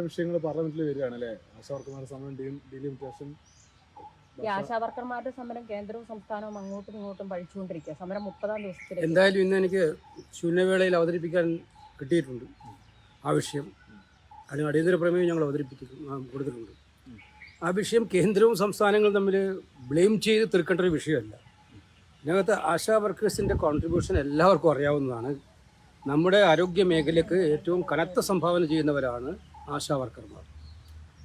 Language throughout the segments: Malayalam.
വിഷയങ്ങൾ പാർലമെന്റിൽ വരികയാണ് അല്ലേ? ആശാവർക്കർമാരുടെ സമരം ഡീലിമിറ്റേഷൻ. ഈ ആശാവർക്കർമാരുടെ സമരം കേന്ദ്രവും സംസ്ഥാനവും അങ്ങോട്ടും ഇങ്ങോട്ടും പഴിച്ചുകൊണ്ടിരിക്കുക. സമരം 30-ാം ദിവസത്തിലേക്ക്. എന്തായാലും ഇന്ന് എനിക്ക് ശൂന്യവേളയിൽ അവതരിപ്പിക്കാൻ കിട്ടിയിട്ടുണ്ട് ആ വിഷയം. അതിന് അടിയന്തര പ്രമേയം ഞങ്ങൾ കൊടുത്തിട്ടുണ്ട്. ആ വിഷയം കേന്ദ്രവും സംസ്ഥാനങ്ങളും തമ്മിൽ ബ്ലെയിം ചെയ്ത് തീർക്കേണ്ട ഒരു വിഷയമല്ല. ഇതിനകത്ത് ആശാ വർക്കേഴ്സിൻ്റെ കോൺട്രിബ്യൂഷൻ എല്ലാവർക്കും അറിയാവുന്നതാണ്. നമ്മുടെ ആരോഗ്യ മേഖലയ്ക്ക് ഏറ്റവും കനത്ത സംഭാവന ചെയ്യുന്നവരാണ് ആശാ വർക്കർമാർ.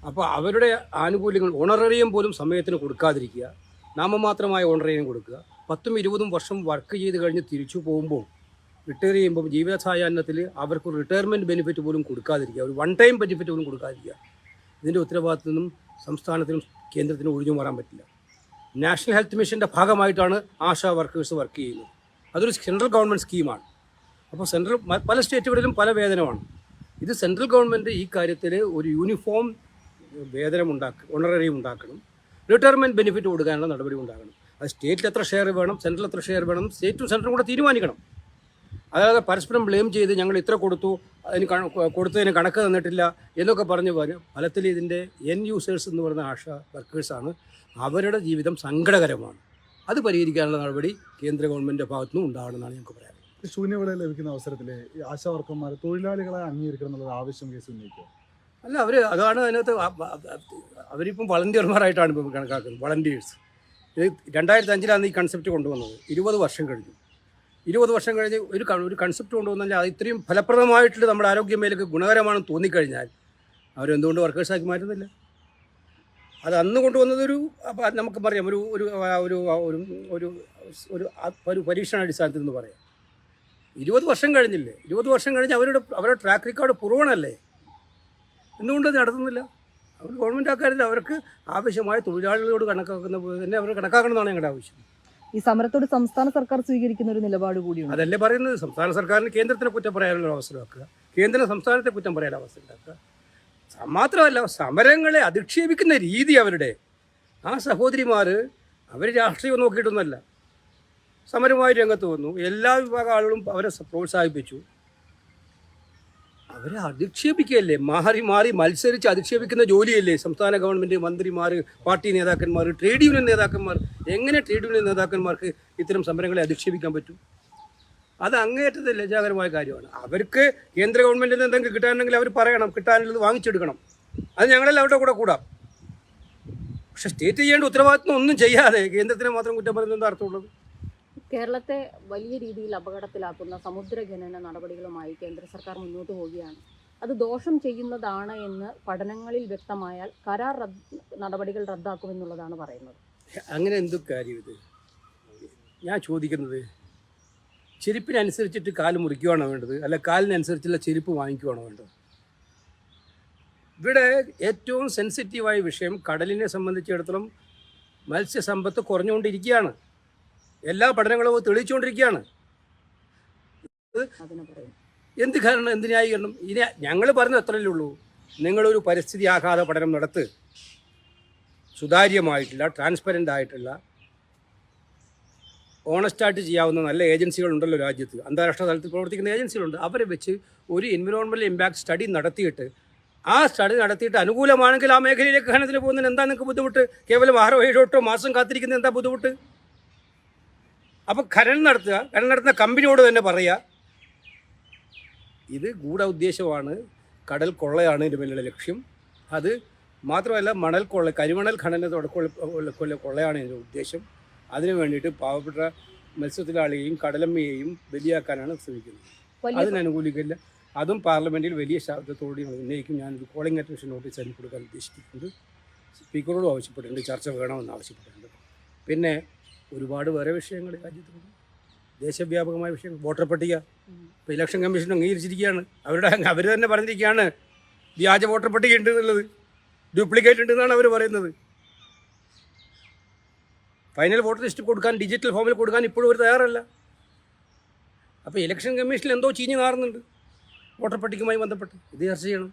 അപ്പോൾ അവരുടെ ആനുകൂല്യങ്ങൾ ഓണറേറിയം പോലും സമയത്തിന് കൊടുക്കാതിരിക്കുക, നാമമാത്രമായ ഓണറേറിയം കൊടുക്കുക, 10-20 വർഷം വർക്ക് ചെയ്ത് കഴിഞ്ഞ് തിരിച്ചു പോകുമ്പോൾ റിട്ടയർ ചെയ്യുമ്പോൾ ജീവിത സായാഹ്നത്തിൽ അവർക്ക് റിട്ടയർമെൻറ്റ് ബെനിഫിറ്റ് പോലും കൊടുക്കാതിരിക്കുക, ഒരു വൺ ടൈം ബെനിഫിറ്റ് പോലും കൊടുക്കാതിരിക്കുക. ഇതിൻ്റെ ഉത്തരവാദിത്തത്തിനും സംസ്ഥാനത്തിനും കേന്ദ്രത്തിനും ഒഴിഞ്ഞു മാറാൻ പറ്റില്ല. നാഷണൽ ഹെൽത്ത് മിഷൻ്റെ ഭാഗമായിട്ടാണ് ആശാ വർക്കേഴ്സ് വർക്ക് ചെയ്യുന്നത്. അതൊരു സെൻട്രൽ ഗവൺമെൻറ് സ്കീമാണ്. അപ്പോൾ പല സ്റ്റേറ്റുകളിലും പല വേതനമാണ്. ഇത് സെൻട്രൽ ഗവൺമെൻറ് ഈ കാര്യത്തിൽ ഒരു യൂണിഫോം വേതനം ഓണറേറിയം ഉണ്ടാക്കണം, റിട്ടയർമെൻറ്റ് ബെനിഫിറ്റ് കൊടുക്കാനുള്ള നടപടി ഉണ്ടാക്കണം. അത് സ്റ്റേറ്റിൽ എത്ര ഷെയർ വേണം, സെൻട്രൽ എത്ര ഷെയർ വേണം, സ്റ്റേറ്റും സെൻട്രലും കൂടെ തീരുമാനിക്കണം. അതായത് പരസ്പരം ബ്ലെയിം ചെയ്ത് ഞങ്ങൾ ഇത്ര കൊടുത്തതിന് കണക്ക് തന്നിട്ടില്ല എന്നൊക്കെ പറഞ്ഞ് ഫലത്തിൽ ഇതിൻ്റെ യൂസേഴ്സ് എന്ന് പറയുന്ന ആശാ വർക്കേഴ്സാണ്. അവരുടെ ജീവിതം സങ്കടകരമാണ്. അത് പരിഹരിക്കാനുള്ള നടപടി കേന്ദ്ര ഗവൺമെൻറ്റിൻ്റെ ഭാഗത്തുനിന്നും ഉണ്ടാകണമെന്നാണ് ഞങ്ങൾക്ക് പറയാനുള്ളത്. ശൂന്യവേള ലഭിക്കുന്ന അവസരത്തിൽ ഈ ആശാ വർക്കർമാർ തൊഴിലാളികളെ അംഗീകരിക്കണം എന്നുള്ള ആവശ്യം കേസ് ഉന്നയിക്കുക. അല്ല, അതാണ് അതിനകത്ത് അവരിപ്പം വളണ്ടിയർമാരായിട്ടാണ് ഇപ്പം കണക്കാക്കുന്നത്. വളണ്ടിയേഴ്സ്. ഇത് 2005 ഈ കൺസെപ്റ്റ് കൊണ്ടുവന്നത്. 20 വർഷം കഴിഞ്ഞു. 20 വർഷം കഴിഞ്ഞ് ഒരു കൺസെപ്റ്റ് കൊണ്ടുവന്നാൽ അത് ഇത്രയും ഫലപ്രദമായിട്ട് നമ്മുടെ ആരോഗ്യ മേഖലയ്ക്ക് ഗുണകരമാണെന്ന് തോന്നിക്കഴിഞ്ഞാൽ അവരെന്തുകൊണ്ട് വർക്കേഴ്സാക്കി മാറ്റുന്നില്ല? അത് അന്ന് കൊണ്ടുവന്നത് നമുക്ക് പറയാം ഒരു ഒരു ഒരു ഒരു ഒരു പരീക്ഷണാടിസ്ഥാനത്തിൽ നിന്ന് പറയാം. 20 വർഷം കഴിഞ്ഞില്ലേ? 20 വർഷം കഴിഞ്ഞ് അവരുടെ ട്രാക്ക് റെക്കോർഡ് പുറവണല്ലേ? എന്തുകൊണ്ട് നടത്തുന്നില്ല? അവർ ഗവൺമെൻറ് ആക്കാരില്ല. അവർക്ക് ആവശ്യമായ തൊഴിലാളികളോട് കണക്കാക്കുന്ന പോലെ തന്നെ അവർ കണക്കാക്കണമെന്നാണ് ഞങ്ങളുടെ ആവശ്യം. ഈ സമരത്തോട് സംസ്ഥാന സർക്കാർ സ്വീകരിക്കുന്ന ഒരു നിലപാട് കൂടിയുണ്ട്. അതല്ലേ പറയുന്നത്. സംസ്ഥാന സർക്കാരിന് കേന്ദ്രത്തിനെ കുറ്റം പറയാനുള്ള അവസരമാക്കുക, കേന്ദ്രം സംസ്ഥാനത്തെ കുറ്റം പറയാനുള്ള അവസരം ഉണ്ടാക്കുക. മാത്രമല്ല, സമരങ്ങളെ അധിക്ഷേപിക്കുന്ന രീതി അവരുടെ ആ സഹോദരിമാർ അവർ രാഷ്ട്രീയം നോക്കിയിട്ടൊന്നുമല്ല, സമരമായി രംഗത്ത് വന്നു. എല്ലാ വിഭാഗം ആളുകളും അവരെ പ്രോത്സാഹിപ്പിച്ചു. അവരെ അധിക്ഷേപിക്കുകയല്ലേ, മാറി മാറി മത്സരിച്ച് അധിക്ഷേപിക്കുന്ന ജോലിയല്ലേ സംസ്ഥാന ഗവൺമെൻറ്, മന്ത്രിമാർ, പാർട്ടി നേതാക്കന്മാർ, ട്രേഡ് യൂണിയൻ നേതാക്കന്മാർ. എങ്ങനെ ട്രേഡ് യൂണിയൻ നേതാക്കന്മാർക്ക് ഇത്തരം സമരങ്ങളെ അധിക്ഷേപിക്കാൻ പറ്റും? അത് അങ്ങേയറ്റത്തെ ലജ്ജാകരമായ കാര്യമാണ്. അവർക്ക് കേന്ദ്ര ഗവൺമെൻറ്റിൽ നിന്ന് എന്തെങ്കിലും കിട്ടാനുണ്ടെങ്കിൽ അവർ പറയണം, കിട്ടാനുള്ളത് വാങ്ങിച്ചെടുക്കണം. അത് ഞങ്ങളെല്ലാം അവരുടെ കൂടെ കൂടാം. പക്ഷെ സ്റ്റേറ്റ് ചെയ്യേണ്ട ഉത്തരവാദിത്വം ഒന്നും ചെയ്യാതെ കേന്ദ്രത്തിനെ മാത്രം കുറ്റം പറയുന്നത് അർത്ഥമുള്ളത്. കേരളത്തെ വലിയ രീതിയിൽ അപകടത്തിലാക്കുന്ന സമുദ്രഖനന നടപടികളുമായി കേന്ദ്ര സർക്കാർ മുന്നോട്ട് പോവുകയാണ്. അത് ദോഷം ചെയ്യുന്നതാണ് എന്ന് പഠനങ്ങളിൽ വ്യക്തമായാൽ കരാർ നടപടികൾ റദ്ദാക്കുമെന്നുള്ളതാണ് പറയുന്നത്. അങ്ങനെ എന്തു കാര്യം ഇത്? ഞാൻ ചോദിക്കുന്നത്, ചെരുപ്പിനനുസരിച്ചിട്ട് കാല് മുറിക്കുകയാണോ വേണ്ടത്, അല്ല കാലിനനുസരിച്ചുള്ള ചെരുപ്പ് വാങ്ങിക്കുകയാണോ വേണ്ടത്? ഇവിടെ ഏറ്റവും സെൻസിറ്റീവായ വിഷയം കടലിനെ സംബന്ധിച്ചിടത്തോളം മത്സ്യസമ്പത്ത് കുറഞ്ഞുകൊണ്ടിരിക്കുകയാണ്. എല്ലാ പഠനങ്ങളും തെളിയിച്ചുകൊണ്ടിരിക്കുകയാണ്. എന്ത് കാരണം, എന്ത് ന്യായീകരണം? ഇനി ഞങ്ങൾ പറഞ്ഞത് എത്രയല്ലേ ഉള്ളൂ, നിങ്ങളൊരു പരിസ്ഥിതി ആഘാത പഠനം നടത്ത്. സുതാര്യമായിട്ടുള്ള, ട്രാൻസ്പെറൻ്റ് ആയിട്ടുള്ള, ഓണസ്റ്റായിട്ട് ചെയ്യാവുന്ന നല്ല ഏജൻസികളുണ്ടല്ലോ രാജ്യത്ത്. അന്താരാഷ്ട്ര തലത്തിൽ പ്രവർത്തിക്കുന്ന ഏജൻസികളുണ്ട്. അവരെ വെച്ച് ഒരു എൻവിറോൺമെൻറ്റൽ ഇമ്പാക്ട് സ്റ്റഡി നടത്തിയിട്ട് അനുകൂലമാണെങ്കിൽ ആ മേഖലയിലേക്ക് ഖനനത്തിന് പോകുന്നതിന് എന്താ നിങ്ങൾക്ക് ബുദ്ധിമുട്ട്? കേവലം 6-7 മാസം കാത്തിരിക്കുന്നത് എന്താ ബുദ്ധിമുട്ട്? അപ്പോൾ ഖനനം നടത്തുന്ന കമ്പനിയോട് തന്നെ പറയുക, ഇത് ഗൂഢ ഉദ്ദേശമാണ്, കടൽ കൊള്ളയാണ് ഇതിൻ്റെ മേലുള്ള ലക്ഷ്യം. അത് മാത്രമല്ല, കരിമണൽ ഖനനത്തോടെ കൊള്ളയാണ് ഇതിൻ്റെ ഉദ്ദേശം. അതിനു വേണ്ടിയിട്ട് പാവപ്പെട്ട മത്സ്യത്തൊഴിലാളിയെയും കടലമ്മയെയും ബലിയാക്കാനാണ് ശ്രമിക്കുന്നത്. അതിനനുകൂലിക്കില്ല. അതും പാർലമെൻറ്റിൽ വലിയ ശബ്ദത്തോടെ ഉന്നയിക്കും. ഞാനൊരു കോളിംഗ് അറ്റൻഷൻ നോട്ടീസ് അതിന് കൊടുക്കാൻ ഉദ്ദേശിച്ചിട്ടുണ്ട്. സ്പീക്കറോടും ആവശ്യപ്പെട്ടിട്ടുണ്ട്, ചർച്ച വേണമെന്ന് ആവശ്യപ്പെട്ടിട്ടുണ്ട്. പിന്നെ ഒരുപാട് വേറെ വിഷയങ്ങൾ രാജ്യത്തുണ്ട്, ദേശവ്യാപകമായ വിഷയങ്ങൾ. വോട്ടർ പട്ടിക ഇപ്പോൾ ഇലക്ഷൻ കമ്മീഷൻ അംഗീകരിച്ചിരിക്കുകയാണ്. അവർ തന്നെ പറഞ്ഞിരിക്കുകയാണ് വ്യാജ വോട്ടർ പട്ടിക ഉണ്ട് എന്നുള്ളത്, ഡ്യൂപ്ലിക്കേറ്റ് ഉണ്ടെന്നാണ് അവർ പറയുന്നത്. ഫൈനൽ വോട്ടർ ലിസ്റ്റ് കൊടുക്കാൻ, ഡിജിറ്റൽ ഫോമിൽ കൊടുക്കാൻ ഇപ്പോഴും അവർ തയ്യാറല്ല. അപ്പോൾ ഇലക്ഷൻ കമ്മീഷനിൽ എന്തോ ചീഞ്ഞ് നാറുന്നുണ്ട് വോട്ടർ പട്ടികയുമായി ബന്ധപ്പെട്ട്. ഇത് ചർച്ച ചെയ്യണം.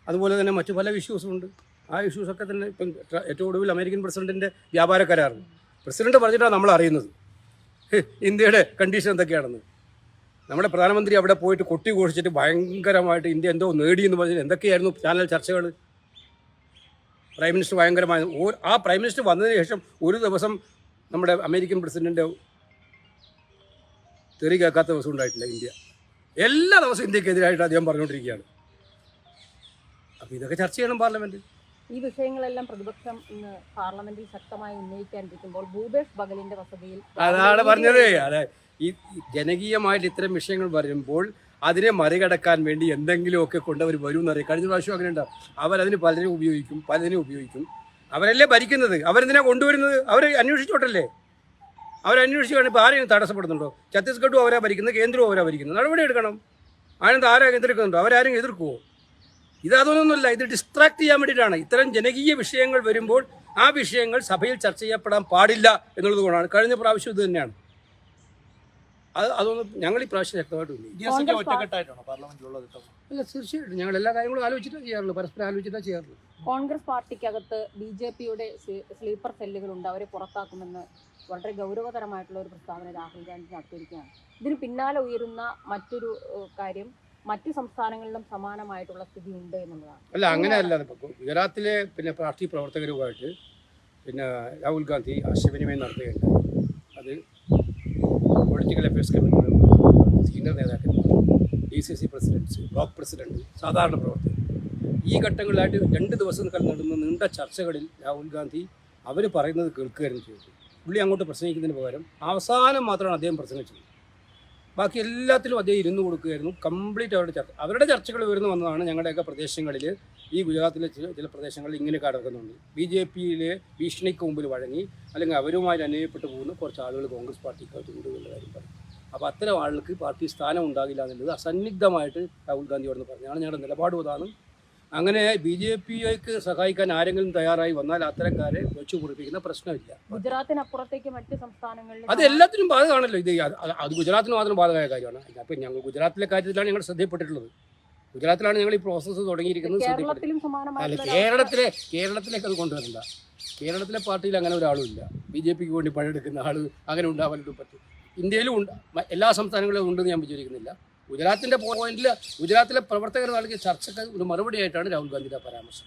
അതുപോലെ തന്നെ മറ്റു പല ഇഷ്യൂസുമുണ്ട്. ആ ഇഷ്യൂസൊക്കെ തന്നെ ഇപ്പം ഏറ്റവും ഒടുവിൽ അമേരിക്കൻ പ്രസിഡൻറ്റിൻ്റെ വ്യാപാര കരാറിന് പ്രസിഡന്റ് പറഞ്ഞിട്ടാണ് നമ്മൾ അറിയുന്നത് ഇന്ത്യയുടെ കണ്ടീഷൻ എന്തൊക്കെയാണെന്ന്. നമ്മുടെ പ്രധാനമന്ത്രി അവിടെ പോയിട്ട് കൊട്ടി ഘോഷിച്ചിട്ട് ഭയങ്കരമായിട്ട് ഇന്ത്യ എന്തോ നേടിയെന്ന് പറഞ്ഞിട്ട് എന്തൊക്കെയായിരുന്നു ചാനൽ ചർച്ചകൾ. പ്രൈം മിനിസ്റ്റർ ഭയങ്കരമായ ആ പ്രൈം മിനിസ്റ്റർ വന്നതിന് ശേഷം ഒരു ദിവസം നമ്മുടെ അമേരിക്കൻ പ്രസിഡന്റ് തെറി കേൾക്കാത്ത ദിവസം ഉണ്ടായിട്ടില്ല ഇന്ത്യ. എല്ലാ ദിവസവും ഇന്ത്യക്കെതിരായിട്ട് അദ്ദേഹം പറഞ്ഞുകൊണ്ടിരിക്കുകയാണ്. അപ്പോൾ ഇതൊക്കെ ചർച്ച ചെയ്യണം പാർലമെന്റ്. ഈ വിഷയങ്ങളെല്ലാം പ്രതിപക്ഷം ഇന്ന് പാർലമെന്റിൽ ശക്തമായി ഉന്നയിക്കാനിരിക്കുമ്പോൾ ഭൂപേഷ് ബഗലിന്റെ വസതിയിൽ അതാണ് പറഞ്ഞത്. അതെ, ഈ ജനകീയമായിട്ട് ഇത്തരം വിഷയങ്ങൾ വരുമ്പോൾ അതിനെ മറികടക്കാൻ വേണ്ടി എന്തെങ്കിലുമൊക്കെ കൊണ്ടവർ വരും എന്നറിയാം. കഴിഞ്ഞ പ്രാവശ്യം അങ്ങനെ ഉണ്ടാവും. അവരതിന് പലതിനും ഉപയോഗിക്കും. അവരല്ലേ ഭരിക്കുന്നത്, അവരെന്തിനാ കൊണ്ടുവരുന്നത്? അവർ അന്വേഷിച്ചോട്ടല്ലേ. അവരന്വേഷിച്ച് കാണും. ഇപ്പോൾ ആരെയും തടസ്സപ്പെടുന്നുണ്ടോ? ഛത്തീസ്ഗഡും അവരാ ഭരിക്കുന്നത്, കേന്ദ്രവും അവരാ ഭരിക്കുന്നത്. നടപടി എടുക്കണം. അതിനകത്ത് ആരാ എതിർക്കുന്നുണ്ടോ? അവരാരും എതിർക്കുമോ? ഇതൊന്നുമില്ല. ഇത് ഡിസ്ട്രാക്ട് ചെയ്യാൻ വേണ്ടിയിട്ടാണ്. ഇത്തരം ജനകീയ വിഷയങ്ങൾ വരുമ്പോൾ ആ വിഷയങ്ങൾ സഭയിൽ ചർച്ച ചെയ്യപ്പെടാൻ പാടില്ല എന്നുള്ളത് കൊണ്ടാണ്. കഴിഞ്ഞ പ്രാവശ്യം ഇത് തന്നെയാണ്. അതൊന്നും ഞങ്ങൾ ഈ പ്രാവശ്യം ശക്തമായിട്ട് ഒറ്റക്കെട്ടായിട്ടാണോ പാർലമെന്റിലുള്ളത്? അല്ല, തീർച്ചയായിട്ടും ഞങ്ങൾ എല്ലാ കാര്യങ്ങളും ആലോചിച്ചിട്ടാണ് ചെയ്യാറുള്ളൂ. പരസ്പരം ആലോചിച്ചിട്ടാണ് ചെയ്യാറുള്ളൂ. കോൺഗ്രസ് പാർട്ടിക്കകത്ത് BJPയുടെ സ്ലീപ്പർ സെല്ലുകളുണ്ട്, അവരെ പുറത്താക്കുമെന്ന് വളരെ ഗൗരവതരമായിട്ടുള്ള ഒരു പ്രസ്താവന രാഹുൽ ഗാന്ധി നടത്തിയിരിക്കുകയാണ്. ഇതിന് പിന്നാലെ ഉയരുന്ന മറ്റൊരു കാര്യം മറ്റു സംസ്ഥാനങ്ങളിലും സമാനമായിട്ടുള്ള സ്ഥിതി ഉണ്ട് എന്നുള്ളതാണ്. അല്ല, അങ്ങനെയല്ല. ഇപ്പോൾ ഗുജറാത്തിലെ പാർട്ടി പ്രവർത്തകരുമായിട്ട് രാഹുൽ ഗാന്ധി ആശയവിനിമയം നടത്തുകയുണ്ടായി. അത് പൊളിറ്റിക്കൽ അഫയേഴ്സ് കമ്മിറ്റിയുടെ സീനിയർ നേതാക്കന്മാർ, DCC പ്രസിഡൻസ്, ബ്ലോക്ക് പ്രസിഡന്റ്, സാധാരണ പ്രവർത്തകർ, ഈ ഘട്ടങ്ങളിലായിട്ട് 2 ദിവസം നടന്ന നീണ്ട ചർച്ചകളിൽ രാഹുൽ ഗാന്ധി അവർ പറയുന്നത് കേൾക്കുകയായിരുന്നു ചെയ്തത്. പുള്ളി അങ്ങോട്ട് പ്രസംഗിക്കുന്നതിന് പകരം അവസാനം മാത്രമാണ് അദ്ദേഹം പ്രസംഗിച്ചത്. ബാക്കി എല്ലാത്തിലും അദ്ദേഹം ഇരുന്ന് കൊടുക്കുകയായിരുന്നു. കംപ്ലീറ്റ് അവരുടെ ചർച്ചകൾ ഉയർന്നു വന്നതാണ്. ഞങ്ങളുടെയൊക്കെ പ്രദേശങ്ങളിൽ, ഈ ഗുജറാത്തിലെ ചില പ്രദേശങ്ങളിൽ ഇങ്ങനെ കിടക്കുന്നുണ്ട്. BJPയിലെ ഭീഷണിക്ക് മുമ്പിൽ വഴങ്ങി അല്ലെങ്കിൽ അവരുമായി അനുഭവപ്പെട്ടു പോകുന്ന കുറച്ച് ആളുകൾ കോൺഗ്രസ് പാർട്ടിക്കകത്ത് ഉണ്ട് എന്നുള്ള കാര്യം പറയും. അപ്പോൾ അത്തരം ആളുകൾക്ക് പാർട്ടി സ്ഥാനം ഉണ്ടാകില്ല എന്നുള്ളത് അസന്നിഗ്ധമായിട്ട് രാഹുൽ ഗാന്ധി അവിടെ നിന്ന് പറഞ്ഞാണ്. ഞങ്ങളുടെ നിലപാടും അതാണ്. അങ്ങനെ BJPക്ക് സഹായിക്കാൻ ആരെങ്കിലും തയ്യാറായി വന്നാൽ അത്തരക്കാരെ വെച്ചു കുറിപ്പിക്കുന്ന പ്രശ്നമില്ല. ഗുജറാത്തിനപ്പുറത്തേക്ക് മറ്റ് സംസ്ഥാനങ്ങളിൽ അത് എല്ലാത്തിനും ബാധകമാണല്ലോ. അത് ഗുജറാത്തിന് മാത്രം ബാധകമായ കാര്യമാണ്. അപ്പം ഞങ്ങൾ ഗുജറാത്തിലെ കാര്യത്തിലാണ് ഞങ്ങൾ ശ്രദ്ധപ്പെട്ടിട്ടുള്ളത്. ഗുജറാത്തിലാണ് ഞങ്ങൾ ഈ പ്രോസസ്സ് തുടങ്ങിയിരിക്കുന്നത്. അല്ല, കേരളത്തിലേക്ക് അത് കൊണ്ടുവരണ്ട. കേരളത്തിലെ പാർട്ടിയിൽ അങ്ങനെ ഒരാളും ഇല്ല. BJPക്ക് വേണ്ടി പണിയെടുക്കുന്ന ആൾ അങ്ങനെ ഉണ്ടാവാനും പറ്റും. ഇന്ത്യയിലും ഉണ്ട്, എല്ലാ സംസ്ഥാനങ്ങളിലും ഉണ്ടെന്ന് ഞാൻ വിചാരിക്കുന്നില്ല. ഗുജറാത്തിൻ്റെ പോയിന്റിൽ ഗുജറാത്തിലെ പ്രവർത്തകർ നൽകിയ ചർച്ചയ്ക്ക് ഒരു മറുപടിയായിട്ടാണ് രാഹുൽ ഗാന്ധിയുടെ പരാമർശം.